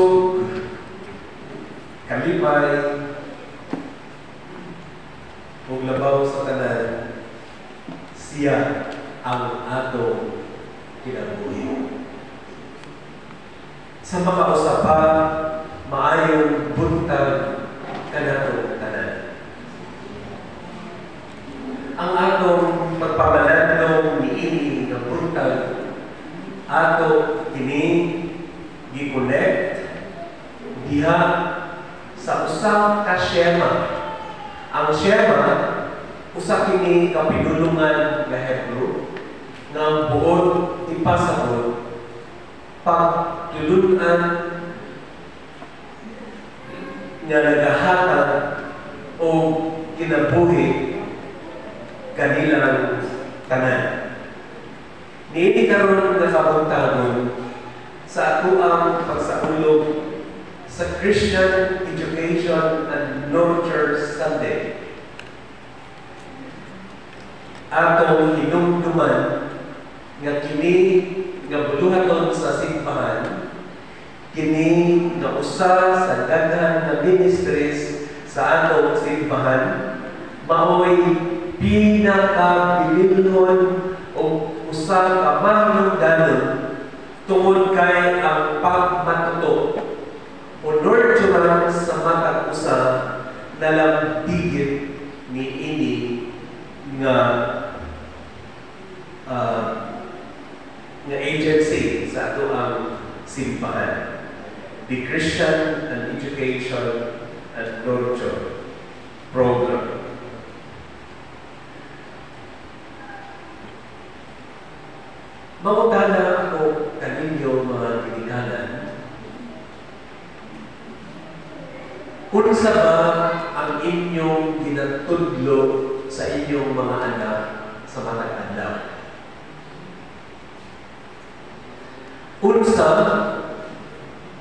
kusog, kalipay, ug labaw sa tanan, siya ang atong kinabuhi. Sa makausapa, maayong buntag kanatong tanan. Ang atong pagpamalandong niini nga buntag ato kini gi-connect diha sa usang ka shema. Ang shema usa kini ka pinulungan nga Hebrew nga buod ipasahod pagtulunan nga nagahatag o kinabuhi kanilang tanan. Niini karon nga kabuntagon sa ato ang pagsaulog sa Christian Education and Nurture Sunday. Atong hinumduman nga kini nga buluhaton sa simbahan, kini nga usa sa daghan na ministries sa atong simbahan, maoy pinakabilinhon o usa ka mahinungdanon tungod kay ang pagmatuto o nurturan sa matag usa nalambigit ni ini nga agency sa ato ang simbahan, the Christian and Education and Nurture Program. Mangutana ako kaninyo mga ginikanan, unsa ba ang inyong ginatudlo sa inyong mga anak sa matag adlaw? Unsa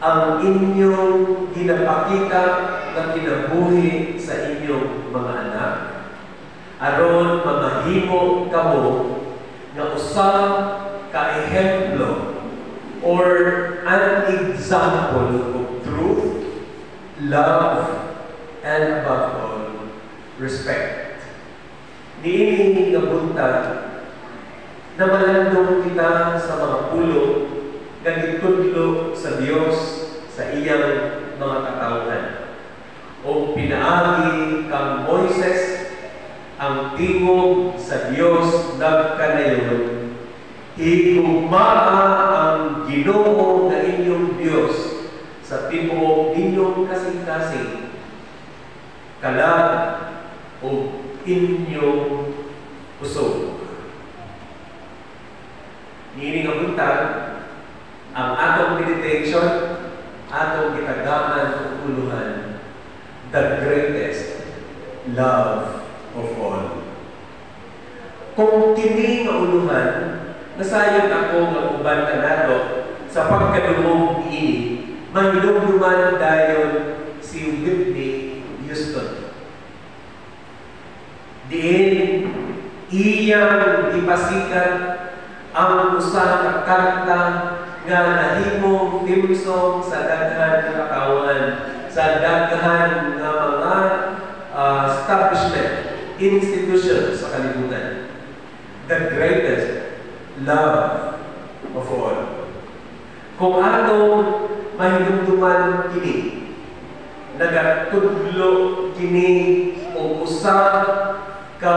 ang inyong ginapakita na kinabuhi sa inyong mga anak aron mamahimo kamo nga usa ka ehemplo or an example of truth, love, and above all, respect. Niini nga buntag na malandong kita sa mga pulo nga gitudlo sa Dios sa iyang mga katawhan. O pinaagi kang Moises ang tingog sa Dios nagkanayon, higugmaa ang Ginoo nga inyong Dios sa tibuok ninyong kasing-kasing, kalag o inyong puso. Niini nga buntag, ang atong meditation, atong gitagaman o uluhan, the greatest love of all. Kung kini nga uluhan, nasayang ako nga uban ka nato sa pagkadumog ini, mahilumduman dayon si Whitney Houston. Diin iyang ipasikat ang usa ka kanta nga nahimong theme song sa daghan nga katawan, sa daghan nga mga establishment, institution sa kalibutan. The greatest love of all. Kung atong mahilumduman kini, nagatudlo kini o usa ka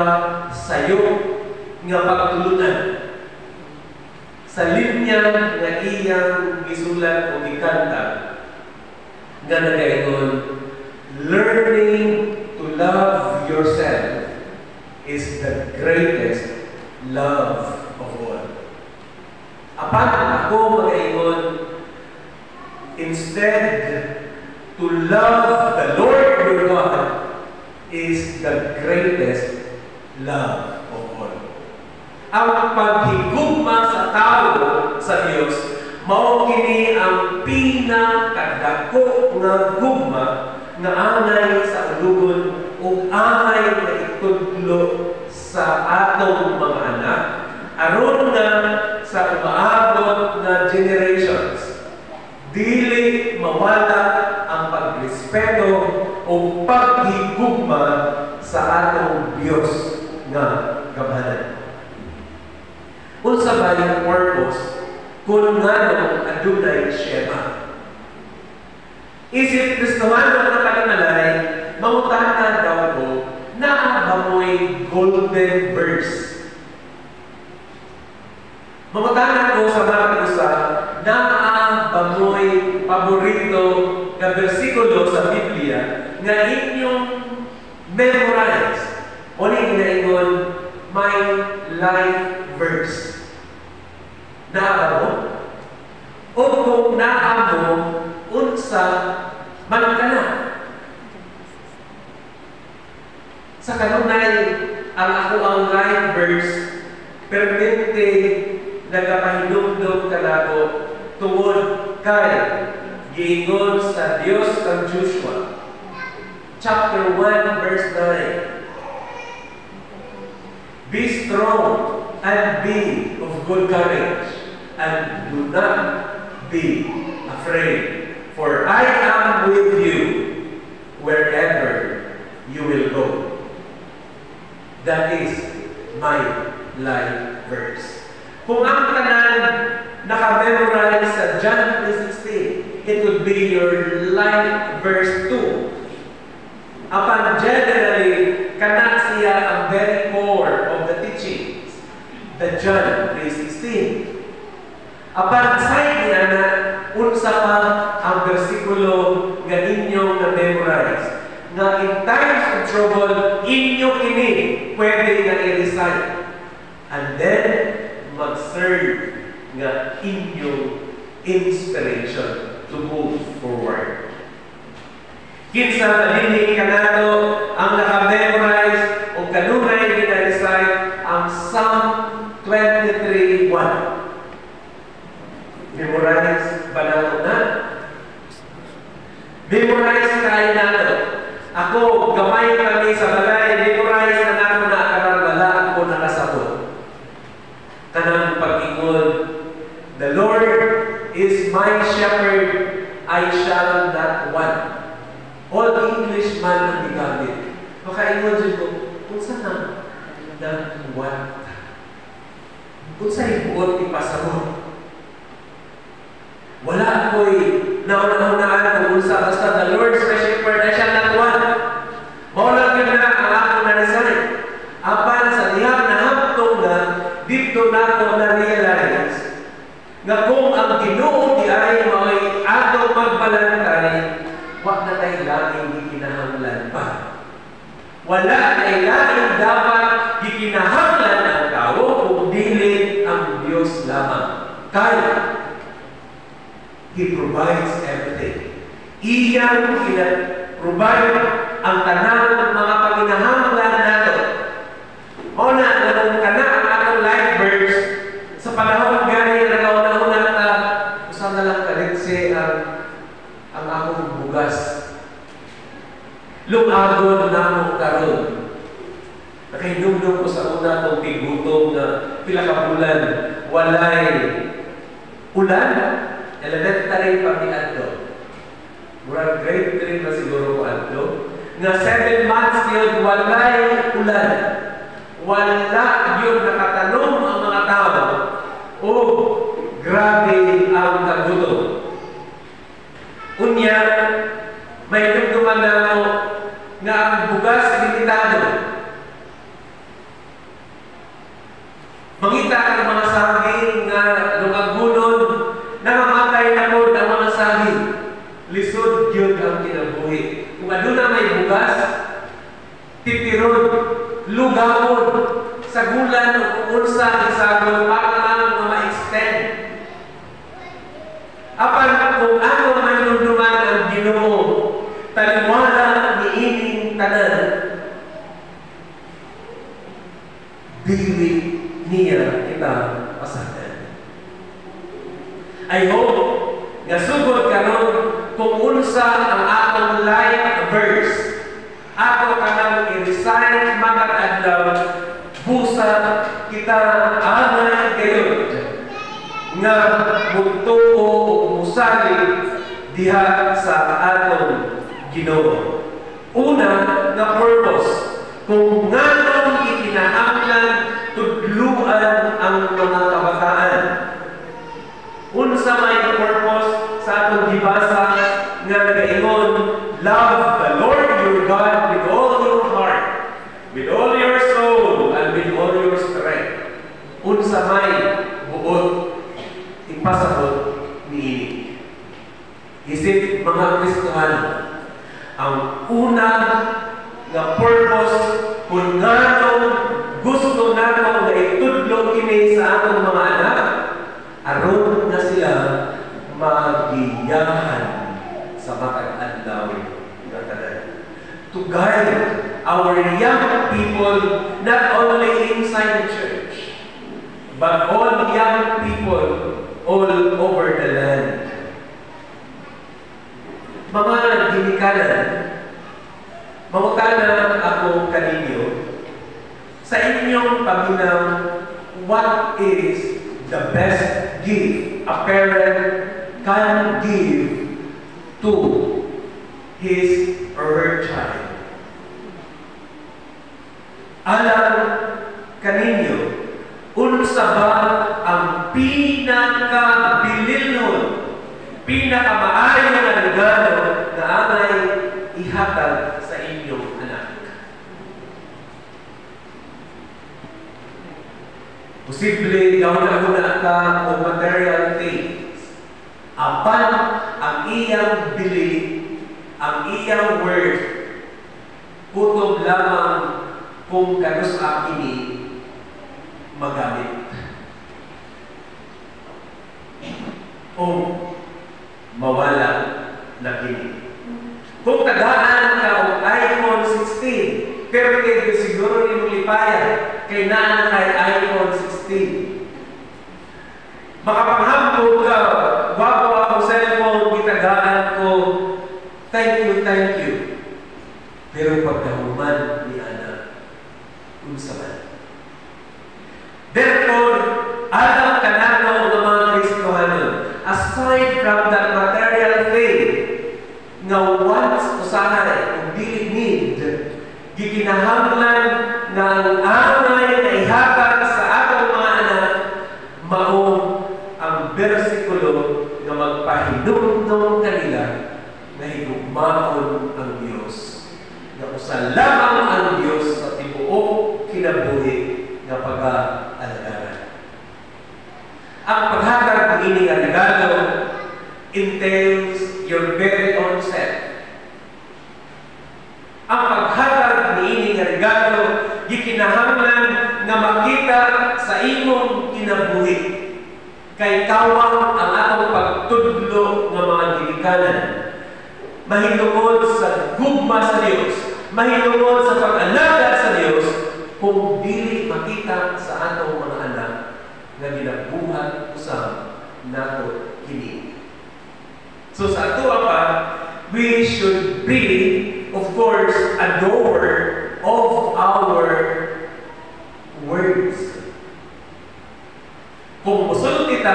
sayo nga pagtulunan sa linya nga iyang gisulat o gikanta nga nagaingon, learning to love yourself is the greatest love of all. Apan ako magaingon, instead to love the Lord your God is the greatest love of all. Ang paghigugma sa tao sa Dios mao kini ang pinakadako nga gugma nga angay sa ulugon ug angay nga itudlo sa atong mga anak aron nga sa umaabot na generations dili mawala unsay purpose kung ngano adunay shema. Isip Kristohano na kanimalay, mangutahan daw ko, naa ba mo'y golden verse? Mangutahan ko sa mga usa, naa ba mo'y paborito na bersikulo sa Biblia nga inyong memorize o ginaingon my life verse? Naa ba mo? O kung naa mo, unsa man ka na. Sa kanunay, ang ako ang life verse, permente nagapahinumdum ka na ko tungod kay giingon sa Dios kang Joshua. Chapter 1, verse 9. Be strong and be of good courage, and do not be afraid, for I am with you wherever you will go. That is my life verse. Kung ang tanan naka-memorize sa John 3:16, it would be your life verse 2. Upon generally, kana siya ang very core of the teachings, the John 3:16. Upon side niya na unsa pa ang bersikulo nga inyong na-memorize, nga in times of trouble, inyo kini pwede nga i-recite. And then, mag-serve nga inyong inspiration to move forward. Kinsa malinig ka nato ang naka-memorize o kanunay gina-recite ang Psalm 23:1. Memorize ba nato na? Memorize kain nato. Ako, gamay kami sa balay, memorize na nato na karang wala ako nakasabot. Kanang pag-ingon, the Lord is my shepherd, I shall not want. All English man ang gigamit. Makaingon dyan ko, kung saan na what? Kung saan ibuot ipasabot? Wala ako'y nauna-unaan kung sa basta the Lord is my shepherd, I shall not want. Maulang ka na ang ako na-resign. Apan sa dihang nahamtong na, dito na ako na-realize nga kung ang Ginoo di ay may atong magbalantay, wag na tayo laging gikinahanglan pa. Wala tayo laging dapat gikinahanglan ang tao kung dili ang Diyos lamang. Kaya, He provides everything. Iyang provide ang tanan ng mga panginahanglan nato. O na, ganun ka na ang atong life verse sa panahon gani na nagauna-una na usan na lang karitse ang akong bugas. Lumagon na akong karon. Nakahinumdum ko sa una itong pigutom na pila ka bulan, walay ulan, elementary pag-iadto. Murang grade 3 na siguro ko adto. Nga 7 months yun, walay ulan. Wala yun nakatanong ang mga tao. O, grabe ang kagutom. Unya, may dumduman na ako nga ang bugas limitado. Mangita ang mga saging nga lungagunon, namamatay na po ang mga saging. Lisod yun ang kinabuhi. Kung ano na may bugas, titirod, lugawon, sagulan o unsa isagon para lang ma-extend. Apan kung ano man yung duman ang Ginoo, taliwala ni ining tanan, dili niya kita pasagan. I hope nga sugod karon kung unsa ang atong life verse, ato kanang i-recite magad adlaw, busa kita anay kayo nga mutuo o musali diha sa atong Ginoo. Una na purpose, kung nganong ikinahanglan tudluan ang mga kabataan Unsa may purpose sa atong gibasa nga nagaingon, love the Lord your God with all your heart, with all your soul, and with all your strength. Unsa may buot ipasabot niini. Isip mga Kristohano, ang una nga purpose kung ngano gusto nato nga itudlo kini sa atong mga anak, aron na sila magiyahan sa matag adlaw nga tanan. To guide our young people not only inside the church, but all young people all over the land. Mga ginikanan, mangutana ako kaninyo sa inyong paminaw, what is the best gift a parent can give to his or her child? Alam kaninyo, unsa ba ang pinakabilinhon, pinakamaayo nga regalo na amay ihatag sa inyong anak? Posible gawin ka o material things. Apan ang iyang bili, ang iyang worth, kutob lamang kung kanus akini magamit. O mawala na kini. Kung tagaan ka o iPhone 16, pero kayo siguro ni Mulipaya, kay naan kay iPhone 16. Makapanghambog ka, wapo akong cellphone, kitagaan ko, thank you. Pero pagkahuman ni Ana, unsa man. Therefore, alam ka na ng mga Kristohano, aside from that material thing, nga once usahay, kung dili need, gikinahanglan na ang angay na ihatag sa atong mga anak, mao ang bersikulo na magpahinumdum kanila na higugmaon ang Diyos. Na usa lamang ang Diyos sa tibuok kinabuhi nga pag-aalagaran. Ang paghatag ng ini nga regalo entails your very own self. Ang paghatag ni ini nga regalo gikinahanglan nga makita sa imong kinabuhi. Kay kawang ang atong pagtudlo nga mga ginikanan. Mahitungod sa gugma sa Dios, mahitungod sa pag-alaga sa Dios, kung dili makita sa atong mga anak nga ginabuhat usab nato kini. So sa ato pa, we should be, of course, a doer of our words. Kung musul kita,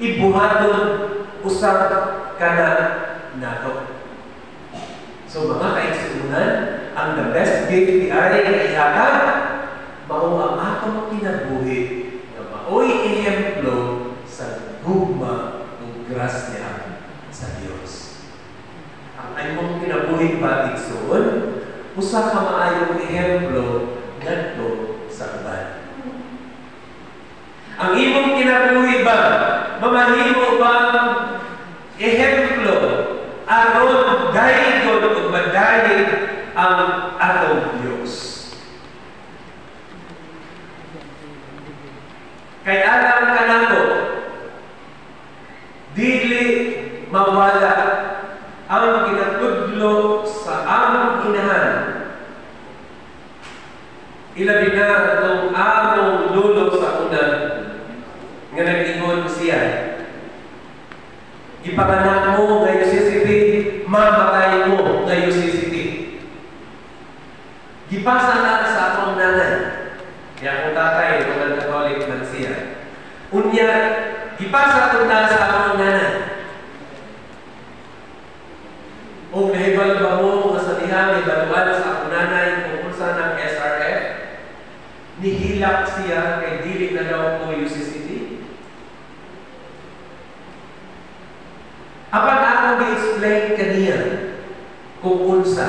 ibuhaton usab kana nato. So mga kaigsunan, ang the best gift ni ay ihatag, mao ang atong kinabuhi na maoy ehemplo sa gugma ng grasya sa Dios. Ang imong kinabuhi ba igsoon, usa ka maayong ehemplo ngadto sa uban. Ang imong kinabuhi ba, mamahimo ba ehemplo aron gaygon ug madayeg ang atong Dios? Kay alam ka nato, dili mawala ang ginatudlo sa among inahan. Ilabi na itong among lulo sa una nga nag-ingon siya. Ipanganak mo ngayon sisiti, mamatay mo ngayon sisiti. Gipasa na sa akong nanay. Kaya akong tatay, mga Catholic man siya. Unya, gipasa ko na sa akong nanay. O nahibal ba mo sa dihan, ibaluan sa akong nanay kung sa ng SRF? Nihilak siya kay dili na daw ko UCCD. Apan ako gi-explain kaniya kung unsa,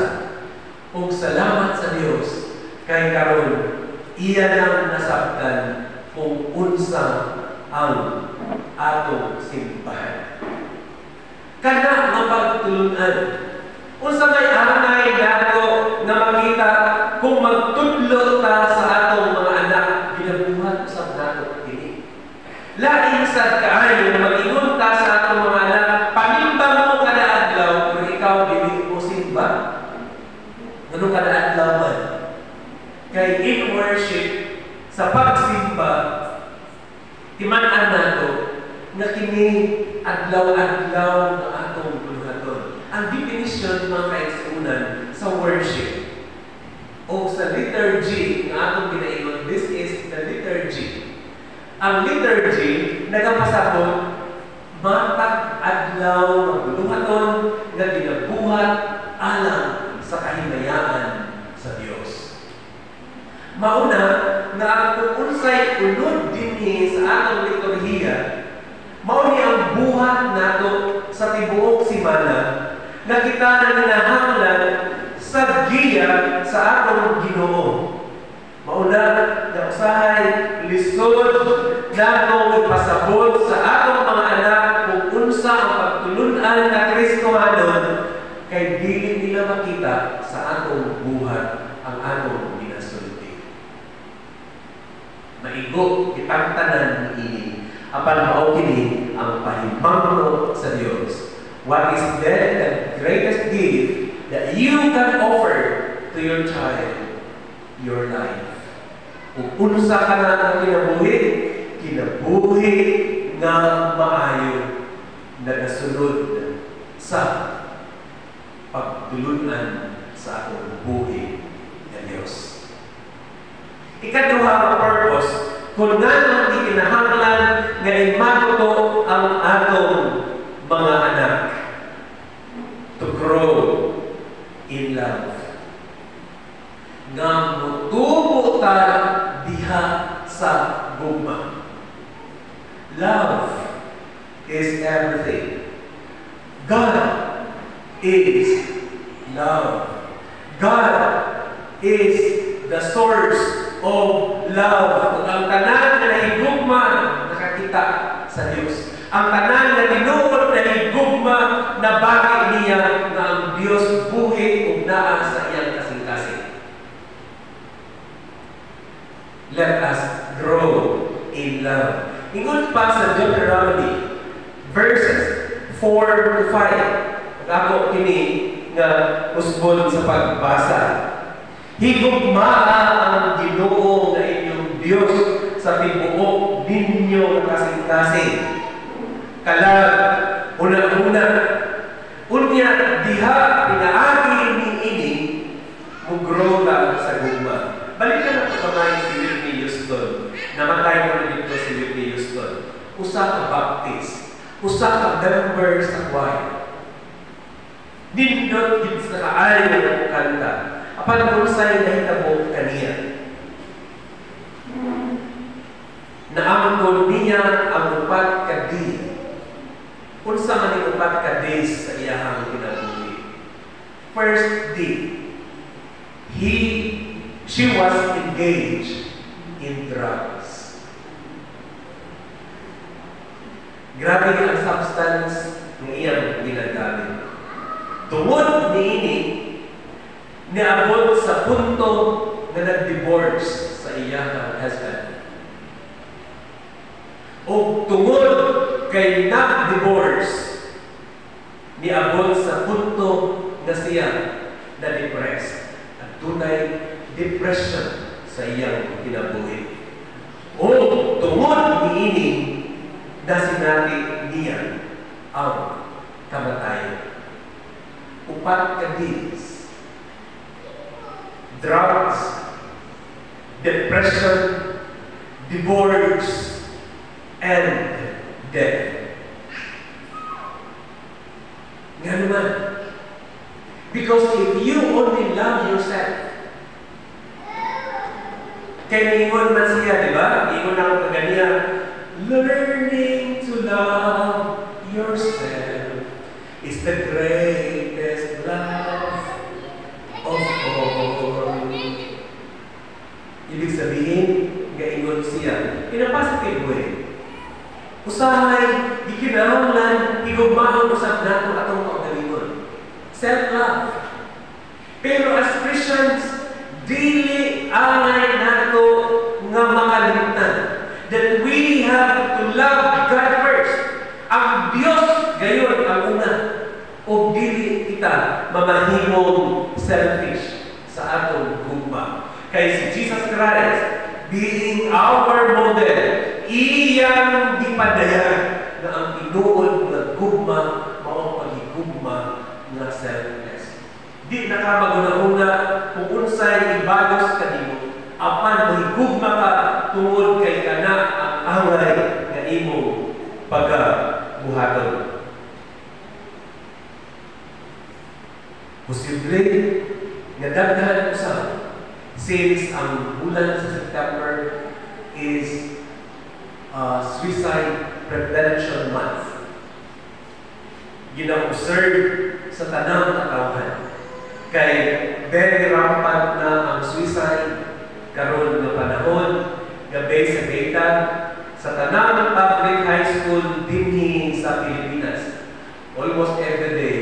kung salamat sa Dios kay karon iya nang nasabtan kung unsa ang atong simbahan. Kana nga pagtulunan. Unsa may anay nato nga makita kung magtudlo ta sa atong mga anak, ginabuhat usab nato kini. Lain sad kaayo mag-ingon ta sa atong mga anak, panimbang mo kada adlaw kung ikaw dili mo simba. Ano kada adlaw man? Kay in worship sa pagsimba, timan-an nato nga kini adlaw-adlaw na atong buluhaton. Ang definition mga kaigsunan sa worship o sa liturgy nga atong ginaingon, this is the liturgy. Ang liturgy nagapasabot matag adlaw na buluhaton nga ginabuhat alang sa kahinayaan sa Dios. Mauna nga ang unsay unod dinhi sa atong liturhiya, mao ni ang buhat nato sa tibuok simana nga kita na ninahanglan sa giya sa atong Ginoo. Mauna nga usahay lisod natong ipasabot sa atong mga anak kung unsa ang pagtulunan na Kristohanon kay dili nila makita sa atong buhat ang atong ginasulti. Maigo kitang tanan niini apan mao kini ang pahimangno sa Dios. What is then the greatest gift that you can offer to your child? Your life. Kung unsa ka na ang kinabuhi nga maayo nagasunod sa pagtulunan sa atong buhi ng Diyos. Ikaduha ang purpose, kung nga di kinahanglan nga imaguto ang atong mga anak to grow in love. Nga mutubo ta diha sa gugma. Love is everything. God is love. God is the source of love. Kung ang tanan na higugma nakakita sa Diyos. Ang tanan na tinuod na higugma na bagay niya na ang Diyos buhi ug naa sa iyang kasing-kasing. Let us grow in love. Ingon pa sa Deuteronomy verses 4 to 5. Ako kini nga usbon sa pagbasa. Higugmaa ang Ginoo na inyong Diyos sa tibuok ninyo kasing-kasing. Kalag, una-una, unya diha pinaagi ini mugrow lang sa gugma. Balikan na pagkamay si Whitney Houston. Namatay mo na dito si Whitney Houston. Usa ka Baptist. Usa ka member sa choir. Nindot yun sa kaayo ng kanta. Apan unsay nahitabo kaniya. Naamon niya ang upat ka di. Unsa man ang upat ka days sa iyahang kinabuhi. First day, she was engaged in drugs. Grabe ang substance ng iyang ginagamit. Tungod niini, niabot sa punto na nag-divorce sa iyang husband. O tungod kay nag-divorce, niabot sa punto na siya na-depressed. At tunay depression sa iyang kinabuhi. O tungod niini na sinati niya ang kamatayan. Upat ka days. Drugs, depression, divorce, and death. Nga naman. Because if you only love yourself, kaya niingon man siya, di ba? Niingon ako kaganiya, learning to love yourself is the greatest love of all. Ibig sabihin, gaingon siya, in a positive way. Usahay, di kinahanglan, igugmaon usap nato atong kaugalingon. Self-love. Pero as Christians, dili angay nato nga makalimutan that we have to love God first. Ang Diyos gayon ang una. O dili kita mamahimong selfish sa atong gugma. Kay si Jesus Christ, being our model, iyang gipadayan na ang tinuod nga gugma mao paghigugma nga selfless. Di na ka maguna-una kung unsay ibalos kanimo, apan mahigugma ka tungod kay kana ang angay nga imong pagabuhaton. Posible nga daghan usab since ang bulan sa September is Suicide Prevention Month. Gina-observe sa tanang katawhan. Kay very rampant na ang suicide karon nga panahon, gabi sa data, sa tanang public high school dinhi sa Pilipinas. Almost every day,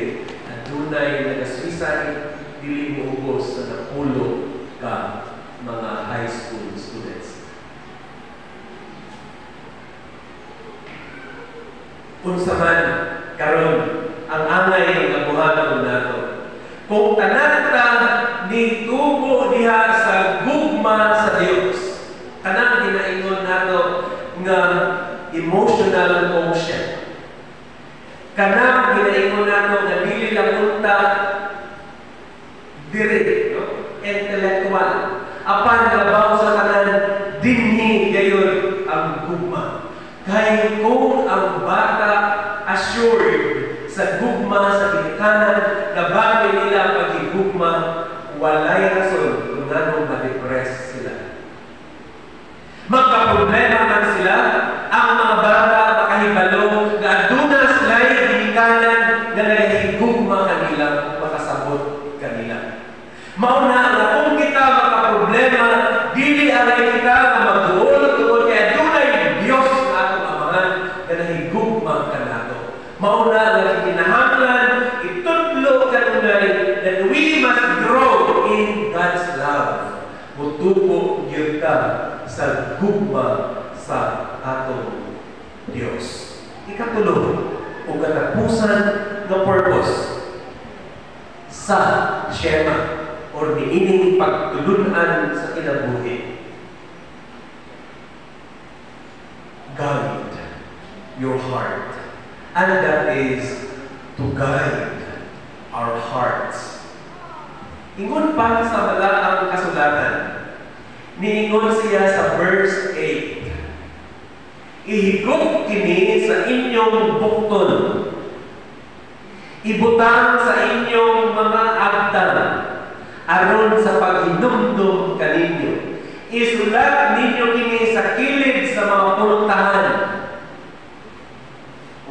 adunay nag-suicide, dili muubos sa napulo ka mga high school students. Unsa man karon ang angay nga buhaton nato. Kung tanan ta nitubo diha sa gugma sa Dios, kanang ginaingon nato nga emotional quotient. Kanang ginaingon nato nga dili lang unta diri, no? Intellectual. Apan labaw sa tanan dinhi gayon ang gugma. Kay kung ang bata assured sa gugma sa ginikanan na bagay nila paghigugma, walay rason kung anong ma-depress sila. Magkaproblema man sila, ang mga bata makahibalo na aduna sila'y ginikanan na nahigugma kanila, makasabot kanila. Mauna nga kung kita makaproblema, dili alay kita na magduol tungod kay adunay Dios na atong amahan na nahigugma kanato. Mauna nga kinahanglan itutlo kanunay that we must grow in God's love. Mutubo gyud ta sa gugma sa atong Dios. Ikatulo, o katapusan ng purpose sa Shema or niining pagtulunan sa kinabuhi. Guide your heart. And that is to guide our hearts. Ingon pa sa malaang kasulatan, niingon siya sa verse 8, ihigop kini sa inyong bukton, ibutang sa inyong mga agtan, aron sa paghinumdum kaninyo. Isulat ninyo kini sa kilid sa mga puntahan.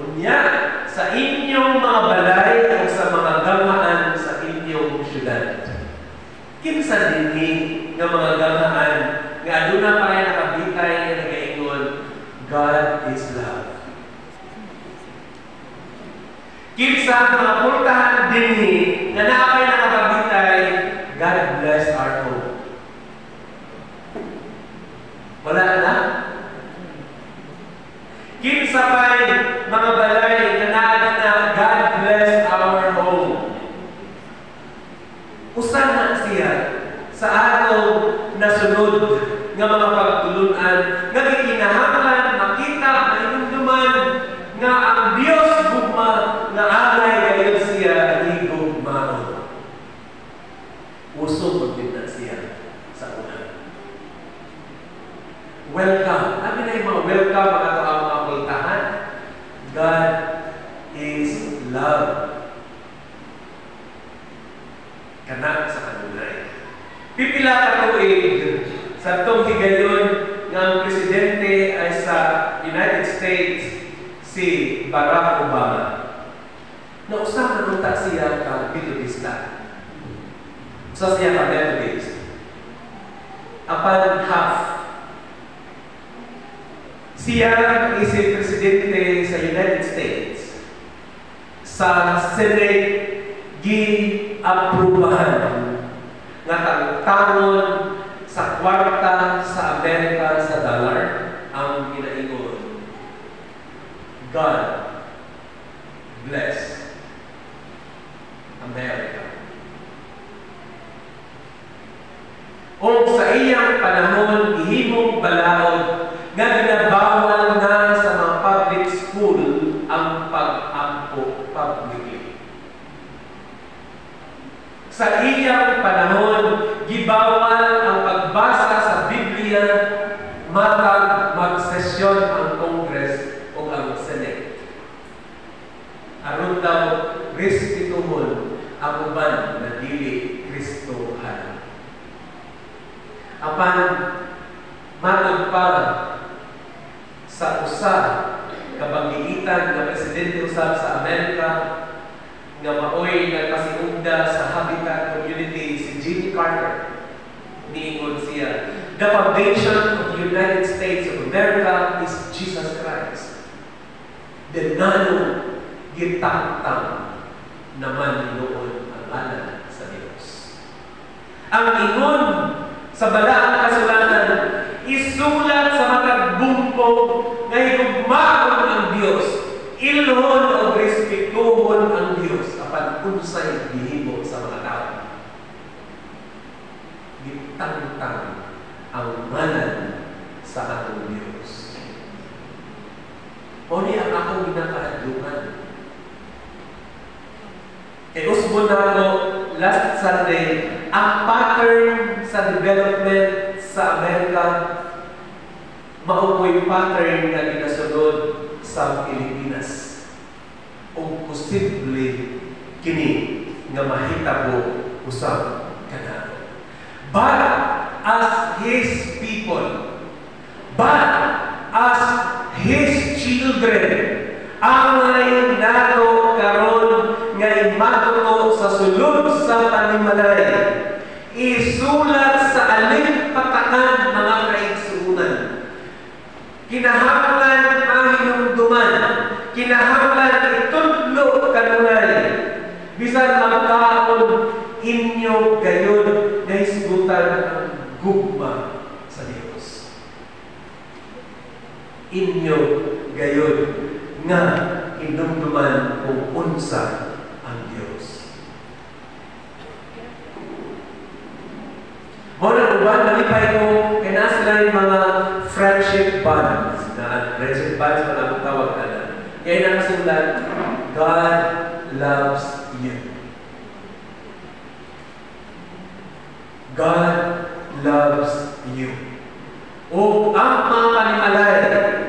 Unya, sa inyong mga balay o sa mga gamaan sa inyong syudad. Kinsa dinhi nga mga gamaan nga aduna pa rin nakabitay nga nagaingon, God is love. Kinsa mga puntahan dinhi nga naapay nakabitay, God bless our home. Wala na? Kinsa pa'y mga balay na naada na God bless our home. Usa na siya sa atong nasunod nga mga pagtulunan nga gikinahanglan makita mainumduman nga ang Dios gugma nga alay kayo siya higugmaon. Uso magdita siya sa una. Welcome. Ano na yung mga welcome mga mga pultahan? God is love. Kanak sa kanunay. Pipila ka tuig sa itong higayon ng ang presidente ay sa United States si Barack Obama. Na usa man unta siya ka Methodista. Usa siya ka Methodist. Apan half. Siya isip presidente sa United States. Sa Senate, gi-aprubahan nga tangtangon sa kwarta sa Amerika sa dollar ang ginaingon. God bless America. O sa iyang panahon, ihimong balaod nga ginabawal na sa mga public school ang pag-ampo publicly. Sa iyang panahon, gibawal ang pagbasa sa Biblia matag magsesyon ang Congress o ang Senate. Aron daw respetuhon ang uban na dili Kristohan. Apan matod pa sa usa kabangitan nga presidente usab sa Amerika nga maoy nagpasiugda sa Habitat Community si Jimmy Carter. Niingon siya, the foundation of the United States of America is Jesus Christ. The nanong gitangtang naman noon ang ngalan sa Diyos. Ang ingon sa balaang kasulatan, isulat sa matag bumpog nga higugmaon ang Diyos, ilhon o respetuhon ang Diyos apan unsay gihimo sa mga tao. Gitangtang ang ngalan sa atong Diyos. O ni ang akong ginakaadlukan. E usbon na ako last Sunday, ang pattern sa development sa Amerika maupoy pattern na ginasunod sa Pilipinas. O posible kini nga mahitabo usab kanako. But as His people, but as His children, angay nato karon nga imato sa sulod sa panimalay, isulat sa alin patakan mga kaigsuunan. Kinahanglan mahinumduman, kinahanglan itudlo kanunay, bisan magkaon inyo gayon na hisgutan ang gugma sa Diyos. Inyo gayon nga hinumduman kung unsa ang Diyos. Muna uban, malipay ko, kaya sila yung mga friendship bonds, na friendship bonds pa lang tawag ka na. Kaya nakasulat, God loves you. God loves you. O ang mga panimalay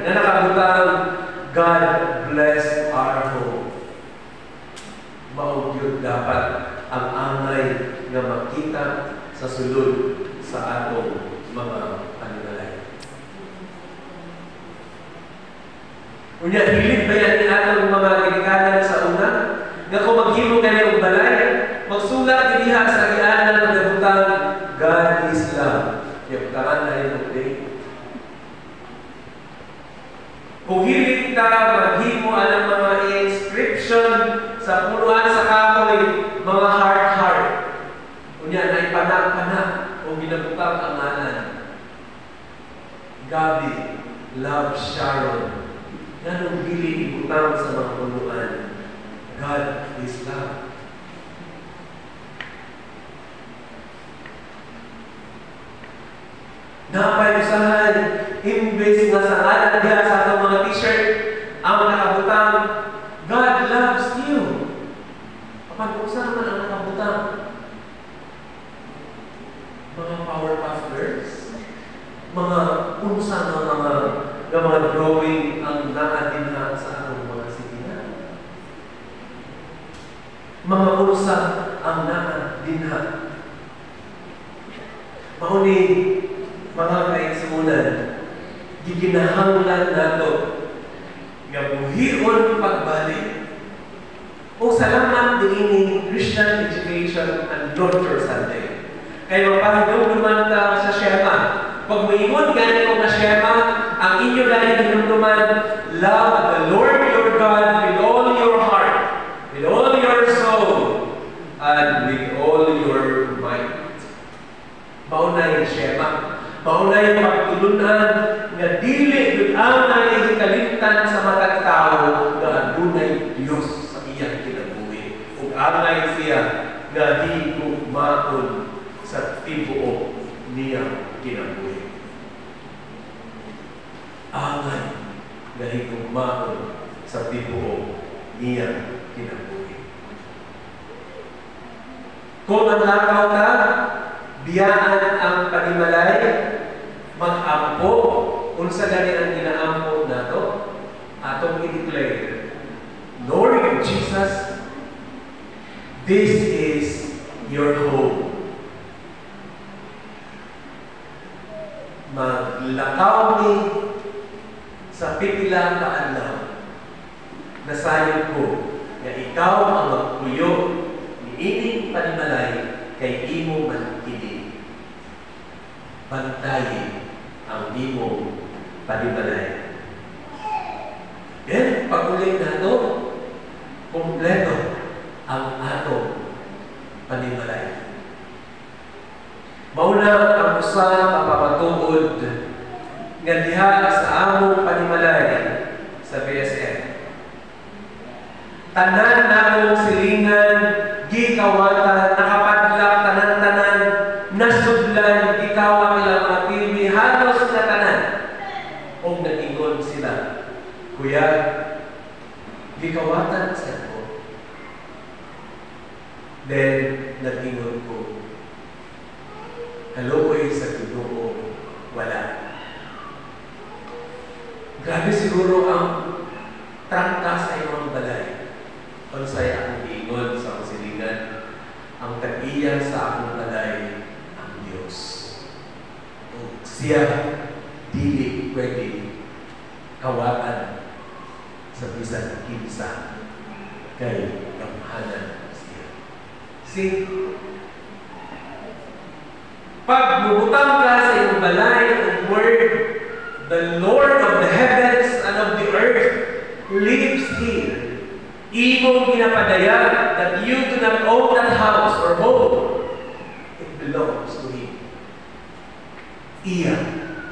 na nakabutang, God bless our home. Maugyod dapat ang angay na makita sa sulod sa atong mga panimalay. Unya, hilig ba yan ni atong mga ginikanan sa una? Nga kung maghimo ka niya balay, magsulat diha sa gianan ng nabutang, God is love. Kaya butakan na rin okay. Kung hilig ka, maghimo ang mga inscription sa punuan sa kahoy, mga heart-heart. Unya, naipanak-panak o ginabutang ang ngalan. Gabi, love Sharon. Ganong bili ibutang sa mga punuan. God is love. Napay usahan, imbes nga sa ngalan diya sa atong mga t-shirt, ang nakabutang, God loves you. Kapag usahan man ang nakabutang, mga Powerpuff Girls, mga unsa na mga drawing ang naadinha sa atong mga sigilan. Mga unsa ang naadinha. Mauni, mga kaigsuunan, giginahanglan nato nga buhion pagbalik O salamat din Christian Education and Nurture Sunday. Kaya mapahidong naman sa Shema. Pag maingon gani ko na Shema, ang inyo gani dinumduman, love the Lord your God with all your heart, with all your soul, and with all your might. Mauna yung Shema. Mauna yung pagtulunan nga dili yun ang nangihikalimtan sa matag tao na dunay Diyos sa iyang kinabuhi. Ug angay siya nga di gugmaon sa tibuok niyang kinabuhi. Angay nga di gugmaon sa tibuok niyang kinabuhi. Kung ang lakaw ka, biyaan ang panimalay, mag-ampo, unsa gani ang ginaampo nato, atong i-declare, Lord Jesus, this is your home. Maglakaw ni sa pipila kaadlaw, nasayon ko nga ikaw ang magpuyo ni ining panimalay kay imo man kini. Bantayin ang imo panimalay. Then, pag-uling nato, kompleto ang atong panimalay. Mauna ang usa mapapatuod nga diha sa among panimalay sa BSN. Tanan namong silingan, gikawatan, nakapadlak, tanan-tanan, nasudlan, gikawa nila mga pilmi, halos na tanan. O nag-ingon sila, Kuya, gikawatan sa ko. Then, nag-ingon ko, Haloy sa Ginoo, wala. Grabe siguro ang trangka sa iyong balay. Kung sa'yo akong ingon sa kasilingan, ang tag-iya sa akong balay, ang Diyos. O siya, dili pwede kawatan sa bisan kinsa kay gamhanan siya. See, pag bubutang ka sa iyong balay ang word, the Lord of the heavens and of the earth lives here. Imong ginapadaya that you do not own that house or home. It belongs to Him. Iya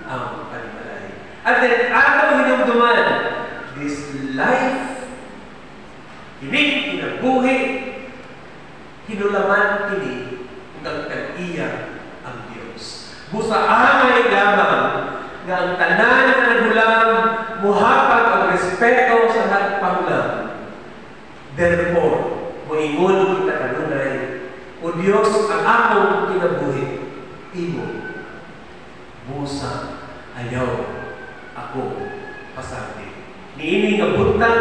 ang panimalay. At then, atong hinumduman, this life, hinig, kinabuhi, hinulaman kini, hanggang tag-iya ang Diyos. Busaamay lamang nga ang tanan na nagulang muhapag ang respeto sa nagpahulang. Therefore, moingon kita kanunay, O Diyos, ang akong kinabuhi, imo, busa, ayaw, ako, pasabi. Niini nga buntag,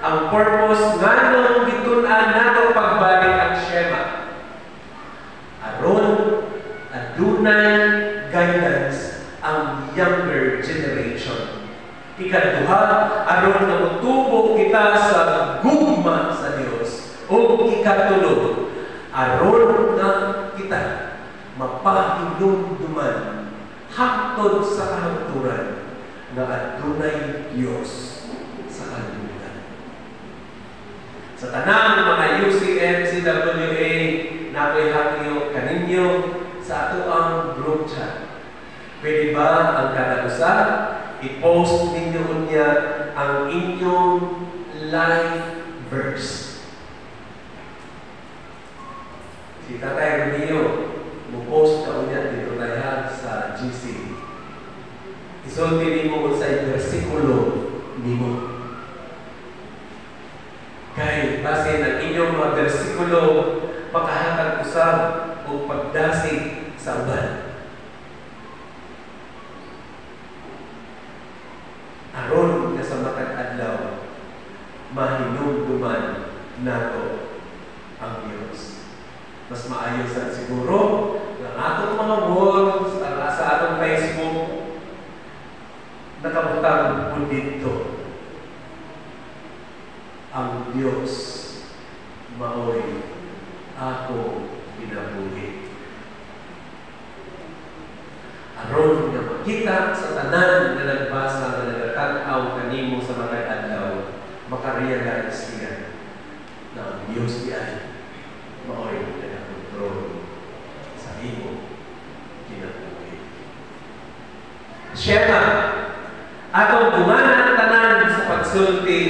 ang purpose nga nung gitunan nato pagbalik ang Shema. Aron, adunay guidance ang younger generation. Ikaduha, aron na mutubo kita sa gugma sa Dios. O ikatulo, aron na kita mapahilumduman hangtod sa kahangturan na adunay Dios sa kalibutan. Sa tanang mga UCM, CWA, nakoy hatyo kaninyo sa ato ang group chat. Pwede ba ang kada usa i-post ninyo niya ang inyong life verse? Si Tatay Romeo, mo-post ka unya dito tayo sa GC. Isulti mo sa versikulo nimo. Kay base ng inyong mga versikulo, makahatag usab o pagdasig sa uban. Aron nga sa matag adlaw, mahinumduman nato ang Diyos. Mas maayo sa siguro ng atong mga walls, sa atong Facebook, nakabutang po dito ang Diyos kinabuhi. Aron nga makita sa tanan na nagbasa na nagatanaw kanimo sa mga adlaw, makarealize niya na ang Diyos diyan mao'y nagakontrol sa imo kinabuhi. Siya atong dumanan tanan sa pagsulti,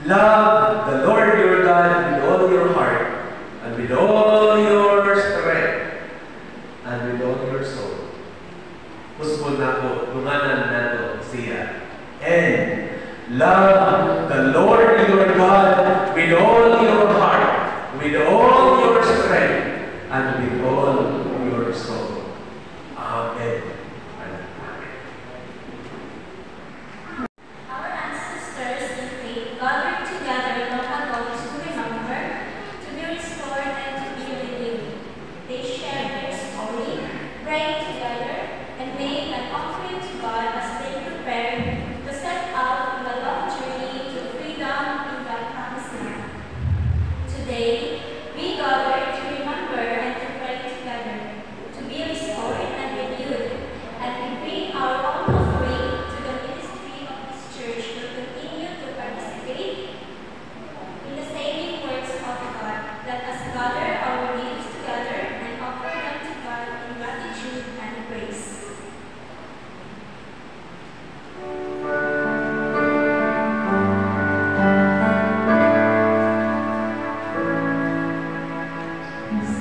love the Lord your God with all your heart, and with all your strength, and with all your soul. Husbon na po, dumanan na to siya. And love the Lord your God with all your heart, with all your strength, and with all your soul. Amen.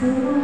Oh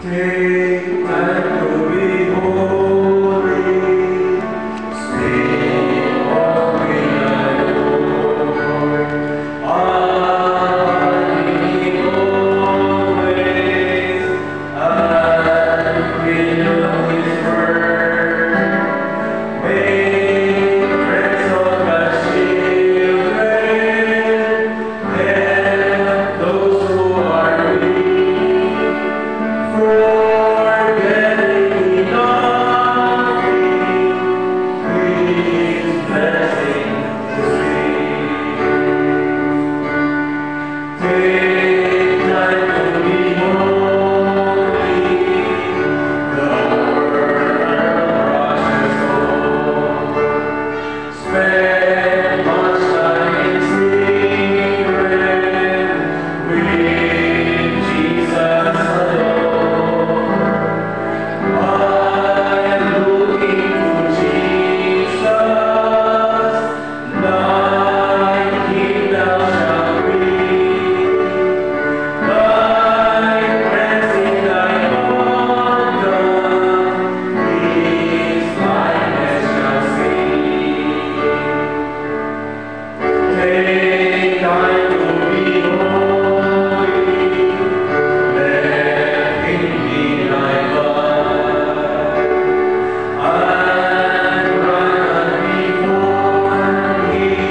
Take time to be holy. Speak of me, thy Lord. I need always and in His word. Make friends of God's children, help those who are weak. Forgetting nothing, His blessing to speak. Take time to be holy, the word rushes home. Spend much time in secret with Jesus alone. By looking to Jesus, like Him thou shalt reap. Like friends in thy conduct, His likeness shall see. Take time to be holy, let Him be thy God, and run before Him,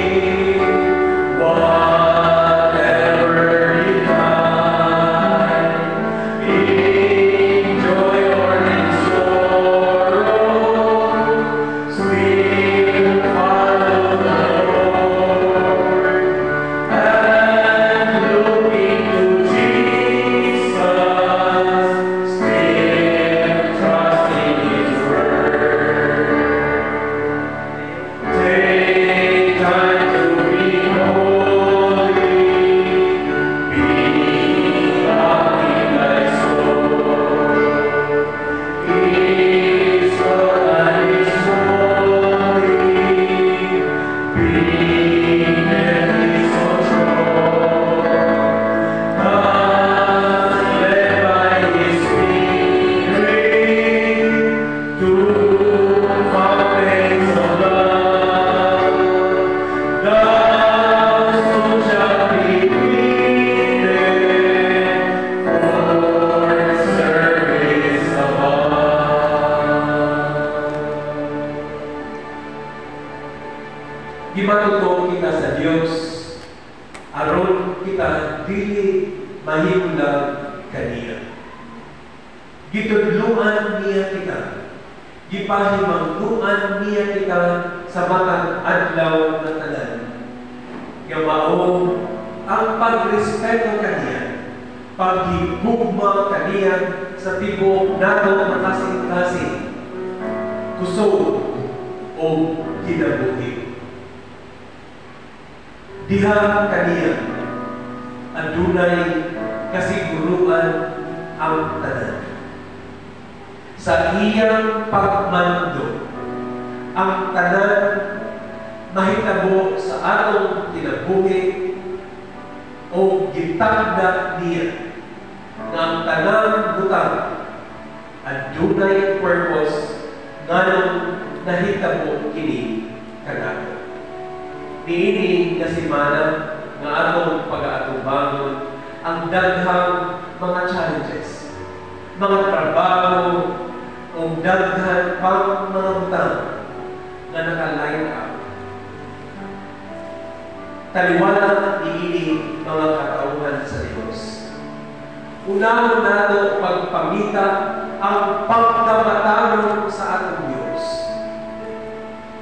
whatever you find, in joy or in sorrow, still follow the Lord, and looking to Jesus, still trusting His word. Take time to be holy, be happy thy soul. His Lord and His holy, be in His control. Thus led by His Spirit to fountains of love, thou soul shalt be fitted for service above. Gimatutong kita sa Dios, aron kita dili mahimulang kaniya. Gitudluan niya kita, gipahimangguan niya kita sa matang adlaw na tanan. Gamao ang pagrespeto kaniya, paghigugma kaniya sa tibuok nato makasing-kasing, kusog o kinabuhi. Diha kaniya, adunay kasiguruan ang tanan. Sa iyang pagmando, ang tanan mahitabo sa atong kinabuhi o gitagda niya na ang tanan butang adunay purpose nganong nahitabo kini kanato. Niini nga semana nga atong pag-aatubangon ang daghang mga challenges, mga trabaho o daghan pang mga butang nga naka-line up. Taliwala niini mga katauhan sa Diyos. Unahon nato pagpamita ang pagkabatangon sa atong Diyos.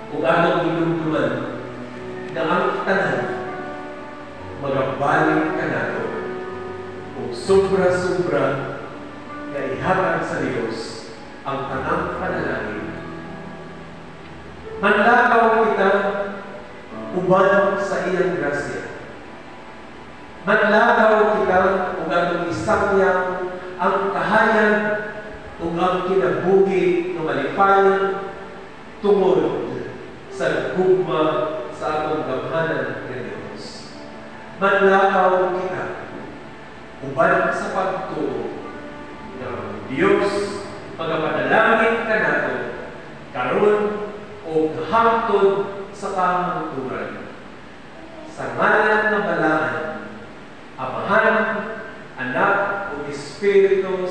Kung atong inumduman na ang tanan magabalik ka nato kung sobra-sobra na ihatag sa Diyos ang tanang panalangin. Manlakaw kita uban sa iyang grasya. Manlakaw kita kung atong isakyan ang kahayan kung ang kinabuhi ng malipayan tungod sa gugma sa atong gamhanan ng Diyos. Manlakaw kita uban sa pagtuo ng Dios, pagapadalangin ka nato, karon o hangtod sa kamangturan. Sa ngalan na balaan, Amahan, Anak o Espiritu